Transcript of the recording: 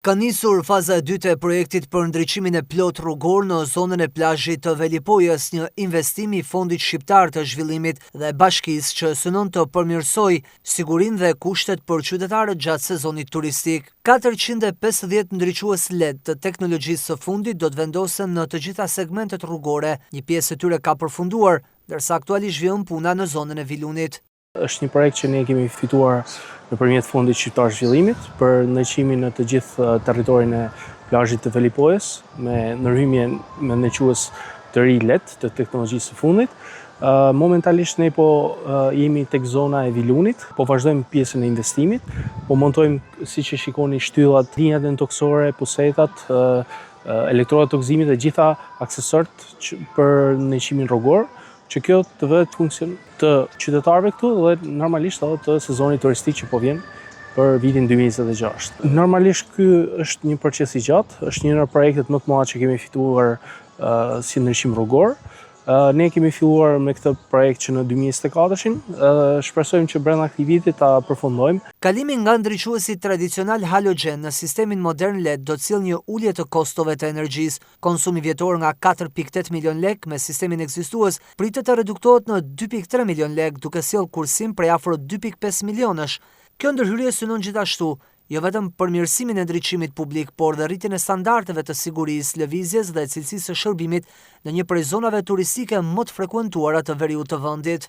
Ka nisur faza e dytë e projektit për ndriçimin e plot rrugor në zonën e plazhit të Velipojës, një investim i Fondit Shqiptar të Zhvillimit dhe Bashkisë që synon të përmirësojë sigurinë dhe kushtet për qytetarët gjatë sezonit turistik. 450 ndriçues LED të teknologjisë së fundit do të vendosen në të gjitha segmentet rrugore. Një pjesë e tyre ka përfunduar, ndërsa aktualisht vjen puna në zonën e Vilunit. Është një projekt që ne kemi fituar nëpërmjet Fondit Shqiptar Zhvillimit për ndriçimin në të gjithë territorin e plazhit të Velipojës me ndërhyrje me ndriçues të ri LED të teknologjisë së fundit. Momentalisht ne jemi tek zona e Vilunit, po vazhdojmë pjesën e investimit, po montojmë, siç e shikoni, shtyllat, linjat dentoksore, pusetat, elektrodat të gëzimit dhe gjitha aksesorët për ndriçimin rrugor, që kjo të vëhet funksion të qytetarëve këtu dhe normalisht edhe të sezonit turistik që po vjen për vitin 2026. Normalisht ky është një proces i gjatë, është një nga projektet më të mëdha që kemi fituar si ndriçim rrugor. Ne kemi filluar me këtë projekt që në 2024, shpresojmë që brenda këtij viti ta përfundojmë. Kalimi nga ndriçuesit tradicional halogen në sistemin modern LED do të sjellë një ulje të kostove të energjisë. Konsumi vjetor nga 4.8 milion lek me sistemin ekzistues pritet të reduktohet në 2.3 milion lek, duke sjellë kursim prej afro 2.5 milionësh. Kjo ndërhyrje synon gjithashtu jo vetëm përmirësimin e ndriçimit publik, por dhe rritjen e standardeve të sigurisë, lëvizjes dhe cilësisë së shërbimit në një prej zonave turistike më të frekuentuara të veriut të vendit.